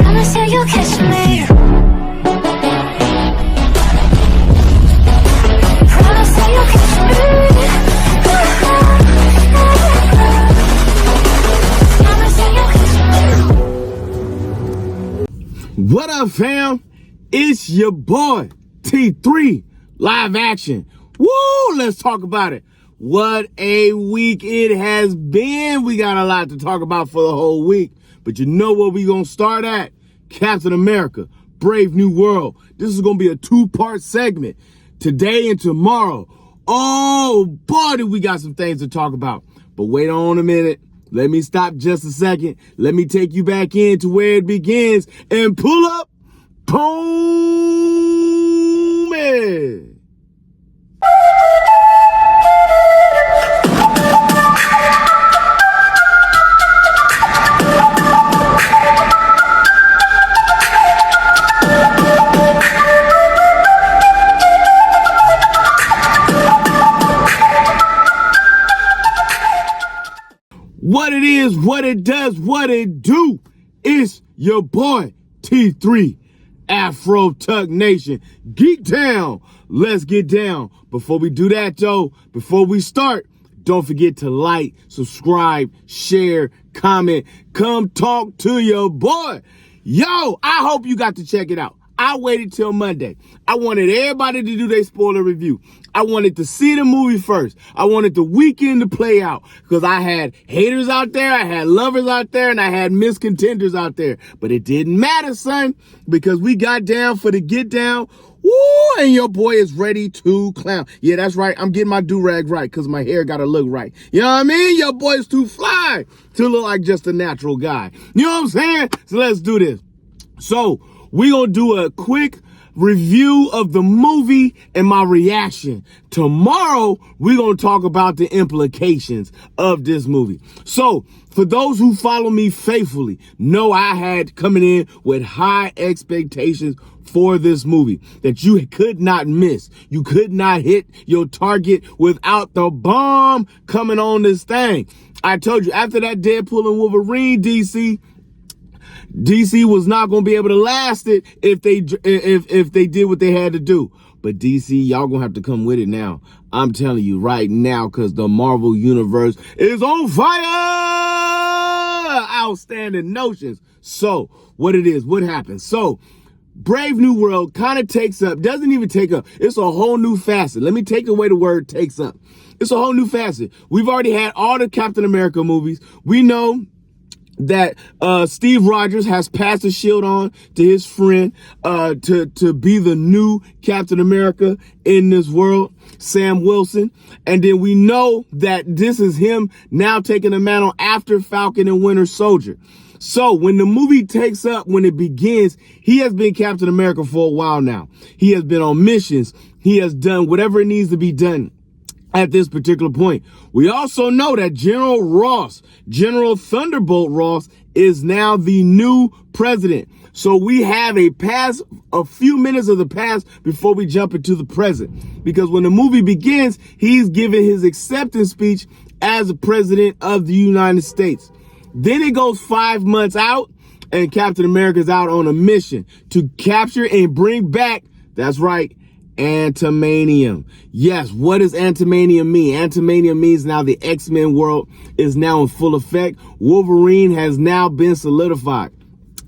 Promise that you'll catch me. Promise that you'll catch me. Promise that you'll catch me. What up, fam? It's your boy, T3, live action. Woo, let's talk about it. What a week it has been. We got a lot to talk about for the whole week. But you know where we gonna start at? Captain America, Brave New World. This is gonna be a two-part segment. Today and tomorrow. Oh, boy, do we got some things to talk about. But wait on a minute. Let me stop just a second. Let me take you back into where it begins and pull up. Boom! What it is, what it does, what it do. It's your boy, T3, Afro Tuck Nation. Geek down. Let's get down. Before we do that, though, before we start, don't forget to like, subscribe, share, comment. Come talk to your boy. Yo, I hope you got to check it out. I waited till Monday. I wanted everybody to do their spoiler review. I wanted to see the movie first. I wanted the weekend to play out because I had haters out there, I had lovers out there, and I had miscontenders out there. But it didn't matter, son, because we got down for the get down. Woo, and your boy is ready to clown. Yeah, that's right. I'm getting my do-rag right because my hair got to look right. You know what I mean? Your boy's too fly to look like just a natural guy. You know what I'm saying? So let's do this. So we're going to do a quick review of the movie and my reaction. Tomorrow, we're going to talk about the implications of this movie. So, for those who follow me faithfully, know I had coming in with high expectations for this movie that you could not miss. You could not hit your target without the bomb coming on this thing. I told you, after that Deadpool and Wolverine DC was not going to be able to last it if they did what they had to do. But DC, y'all going to have to come with it now. I'm telling you right now, because the Marvel Universe is on fire! Outstanding notions. So, what it is, what happened? So, Brave New World kind of takes up, doesn't even take up. It's a whole new facet. Let me take away the word takes up. It's a whole new facet. We've already had all the Captain America movies. We know that Steve Rogers has passed the shield on to his friend to be the new Captain America in this world, Sam Wilson. And then we know that this is him now taking the mantle after Falcon and Winter Soldier. So when the movie takes up, when it begins, he has been Captain America for a while now. He has been on missions. He has done whatever it needs to be done at this particular point. We also know that General Thunderbolt Ross, is now the new president. So we have a few minutes of the past before we jump into the present. Because when the movie begins, he's giving his acceptance speech as the president of the United States. Then it goes 5 months out, and Captain America's out on a mission to capture and bring back, that's right, Antimanium. Yes, what does Antimanium mean? Antimanium means now the X-Men world is now in full effect. Wolverine has now been solidified.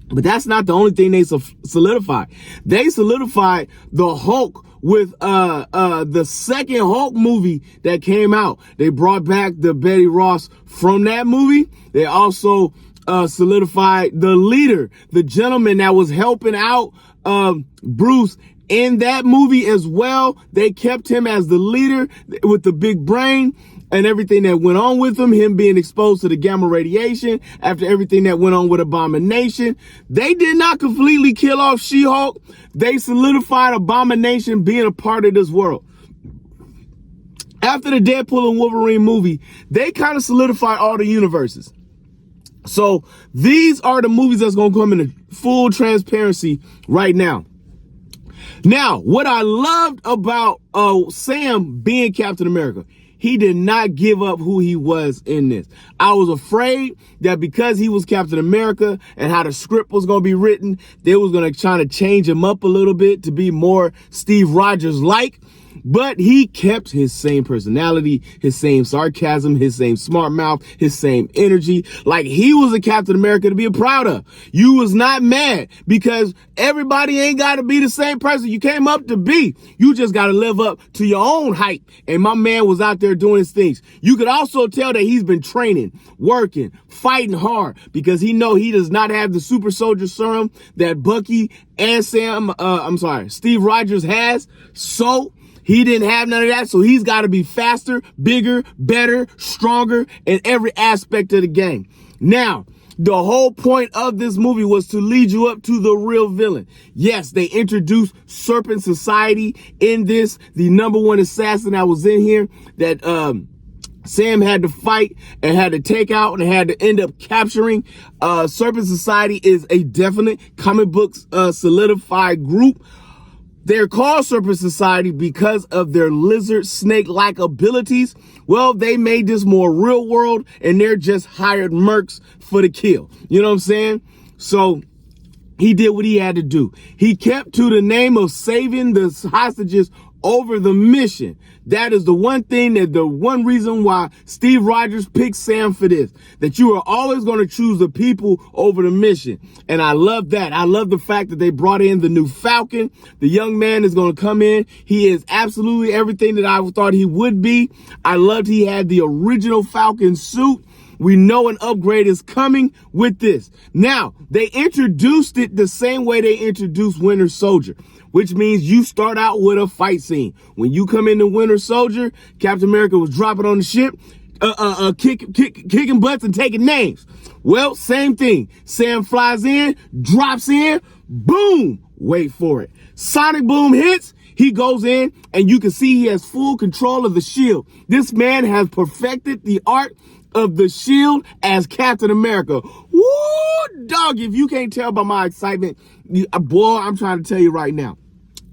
But that's not the only thing they solidified. They solidified the Hulk with the second Hulk movie that came out. They brought back the Betty Ross from that movie. They also solidified the leader, the gentleman that was helping out Bruce in that movie as well. They kept him as the leader with the big brain and everything that went on with him being exposed to the gamma radiation after everything that went on with Abomination. They did not completely kill off She-Hulk. They solidified Abomination being a part of this world. After the Deadpool and Wolverine movie, they kind of solidified all the universes. So these are the movies that's going to come into full transparency right now. Now, what I loved about Sam being Captain America, he did not give up who he was in this. I was afraid that because he was Captain America and how the script was going to be written, they was going to try to change him up a little bit to be more Steve Rogers-like. But he kept his same personality, his same sarcasm, his same smart mouth, his same energy. Like he was a Captain America to be proud of. You was not mad because everybody ain't got to be the same person you came up to be. You just got to live up to your own hype. And my man was out there doing his things. You could also tell that he's been training, working, fighting hard because he know he does not have the super soldier serum that Bucky and Steve Rogers has. So he didn't have none of that, so he's got to be faster, bigger, better, stronger in every aspect of the game. Now, the whole point of this movie was to lead you up to the real villain. Yes, they introduced Serpent Society in this, the #1 assassin that was in here that Sam had to fight and had to take out and had to end up capturing. Serpent Society is a definite comic books solidified group. They're called Serpent Society because of their lizard snake-like abilities. Well, they made this more real world and they're just hired mercs for the kill. You know what I'm saying? So he did what he had to do. He kept to the name of saving the hostages over the mission. That is the one thing the one reason why Steve Rogers picked Sam for this, that you are always going to choose the people over the mission. And I love that. I love the fact that they brought in the new Falcon. The young man is going to come in. He is absolutely everything that I thought he would be. I loved he had the original Falcon suit. We know an upgrade is coming with this. Now, they introduced it the same way they introduced Winter Soldier, which means you start out with a fight scene. When you come into Winter Soldier, Captain America was dropping on the ship, kicking butts and taking names. Well, same thing. Sam flies in, drops in, boom, wait for it. Sonic boom hits, he goes in, and you can see he has full control of the shield. This man has perfected the art of the shield as Captain America. Woo, dog, if you can't tell by my excitement, boy, I'm trying to tell you right now.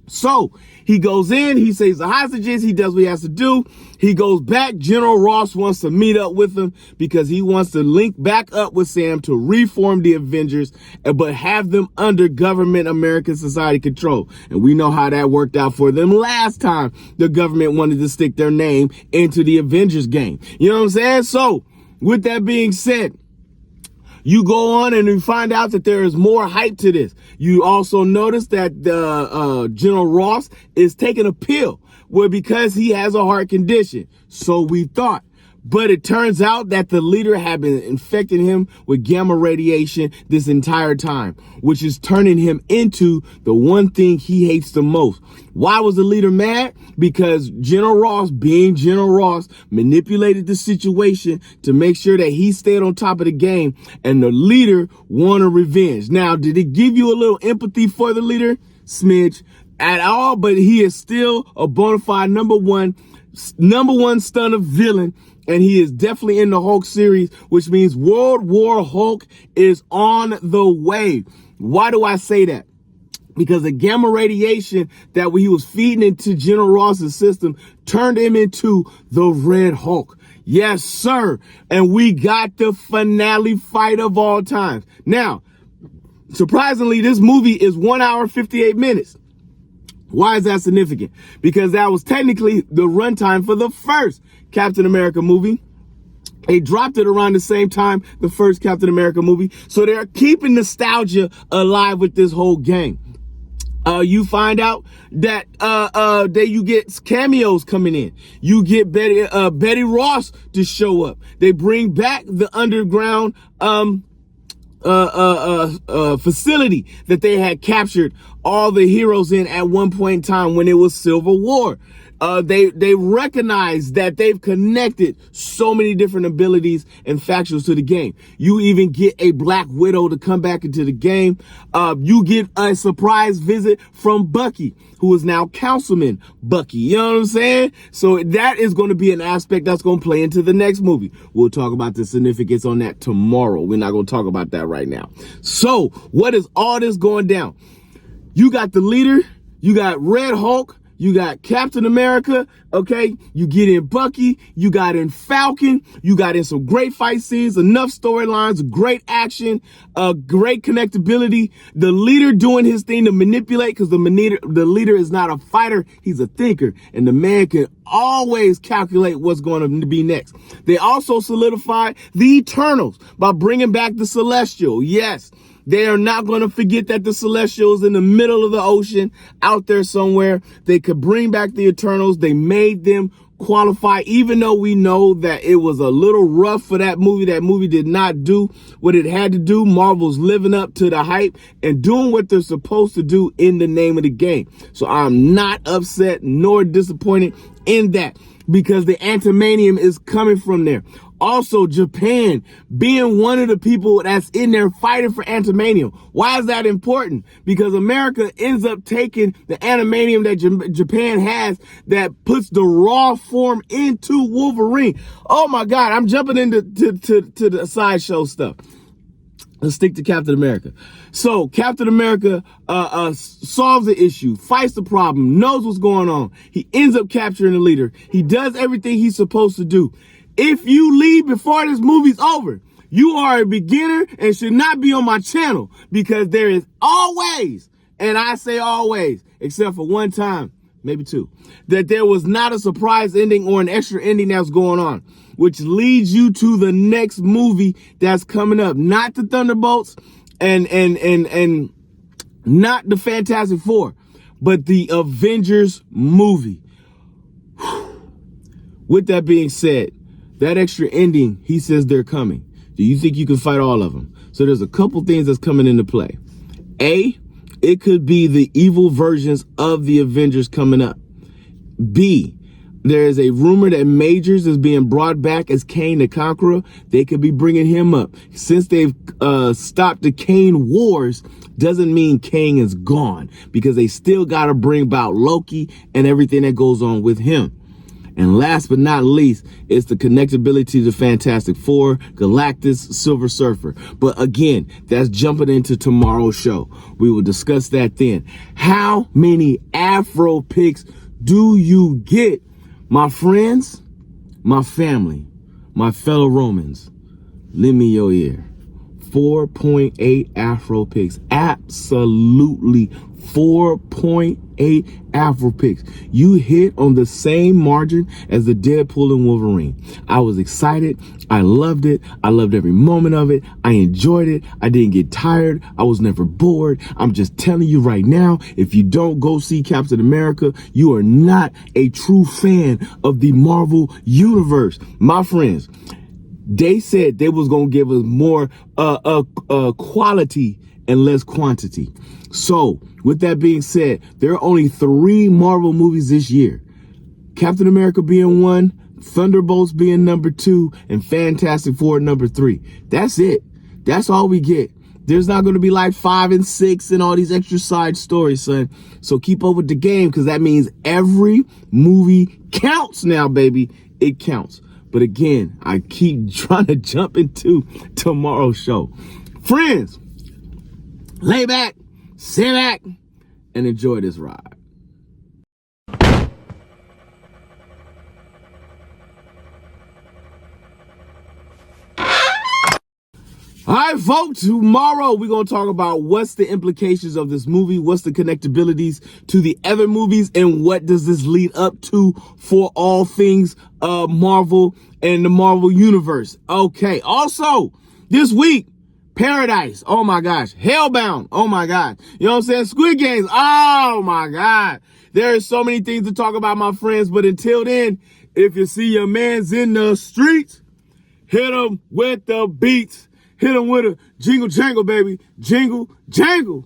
So he goes in, he saves the hostages, he does what he has to do. He goes back. General Ross wants to meet up with him because he wants to link back up with Sam to reform the Avengers, but have them under government American society control. And we know how that worked out for them last time the government wanted to stick their name into the Avengers game. You know what I'm saying? So with that being said, you go on and you find out that there is more hype to this. You also notice that General Ross is taking a pill, well, because he has a heart condition. So we thought. But it turns out that the leader had been infecting him with gamma radiation this entire time, which is turning him into the one thing he hates the most. Why was the leader mad? Because General Ross, being General Ross, manipulated the situation to make sure that he stayed on top of the game, and the leader wanted revenge. Now, did it give you a little empathy for the leader? Smidge. At all, but he is still a bona fide number one stunner villain. And he is definitely in the Hulk series, which means World War Hulk is on the way. Why do I say that? Because the gamma radiation that he was feeding into General Ross's system turned him into the Red Hulk. Yes, sir. And we got the finale fight of all times. Now, surprisingly, this movie is 1 hour, 58 minutes. Why is that significant? Because that was technically the runtime for the first Captain America movie. They dropped it around the same time the first Captain America movie. So they're keeping nostalgia alive with this whole game. You find out that you get cameos coming in. You get Betty Ross to show up. They bring back the underground facility that they had captured all the heroes in at one point in time when it was Civil War. They recognize that they've connected so many different abilities and factions to the game. You even get a Black Widow to come back into the game. You get a surprise visit from Bucky, who is now Councilman Bucky. You know what I'm saying? So that is going to be an aspect that's going to play into the next movie. We'll talk about the significance on that tomorrow. We're not going to talk about that right now. So what is all this going down? You got the leader, you got Red Hulk, You got Captain America, okay? You get in Bucky, you got in Falcon, you got in some great fight scenes, enough storylines, great action, great connectability. The leader doing his thing to manipulate, because the leader is not a fighter, he's a thinker, and the man can always calculate what's going to be next. They also solidified the Eternals by bringing back the Celestial. Yes. They are not going to forget that the Celestial is in the middle of the ocean out there somewhere. They could bring back the Eternals. They made them qualify, even though we know that it was a little rough for that movie. That movie did not do what it had to do. Marvel's living up to the hype and doing what they're supposed to do in the name of the game. So I'm not upset nor disappointed in that, because the Antimanium is coming from there. Also, Japan being one of the people that's in there fighting for Antimanium. Why is that important? Because America ends up taking the Antimanium that Japan has that puts the raw form into Wolverine. Oh my God, I'm jumping into to the sideshow stuff. Let's stick to Captain America. So Captain America solves the issue, fights the problem, knows what's going on. He ends up capturing the leader. He does everything he's supposed to do. If you leave before this movie's over, you are a beginner and should not be on my channel, because there is always, and I say always, except for one time, maybe two, that there was not a surprise ending or an extra ending that's going on, which leads you to the next movie that's coming up. Not the Thunderbolts and not the Fantastic Four, but the Avengers movie. With that being said, that extra ending, he says they're coming. Do you think you can fight all of them? So there's a couple things that's coming into play. A, it could be the evil versions of the Avengers coming up. B, there is a rumor that Majors is being brought back as Kang the Conqueror. They could be bringing him up. Since they've stopped the Kang Wars, doesn't mean Kang is gone, because they still got to bring about Loki and everything that goes on with him. And last but not least, it's the connectability to the Fantastic Four, Galactus, Silver Surfer. But again, that's jumping into tomorrow's show. We will discuss that then. How many Afro picks do you get, my friends, my family, my fellow Romans? Lend me your ear. 4.8 Afro picks. Absolutely 4.8 Afro picks. You hit on the same margin as the Deadpool and Wolverine. I was excited. I loved it. I loved every moment of it. I enjoyed it. I didn't get tired. I was never bored. I'm just telling you right now, if you don't go see Captain America, you are not a true fan of the Marvel Universe. My friends, they said they was going to give us more quality and less quantity. So with that being said, there are only 3 Marvel movies this year. Captain America being 1, Thunderbolts being number 2, and Fantastic Four number 3. That's it. That's all we get. There's not going to be like 5 and 6 and all these extra side stories, son. So keep up with the game, because that means every movie counts now, baby. It counts. But again, I keep trying to jump into tomorrow's show. Friends, lay back, sit back, and enjoy this ride. All right, folks, tomorrow we're going to talk about what's the implications of this movie, what's the connectabilities to the other movies, and what does this lead up to for all things Marvel and the Marvel Universe. Okay, also, this week, Paradise, oh my gosh. Hellbound, oh my God. You know what I'm saying? Squid Games, oh my God. There are so many things to talk about, my friends, but until then, if you see your mans in the streets, hit them with the beats. Hit them with a jingle jangle, baby. Jingle jangle.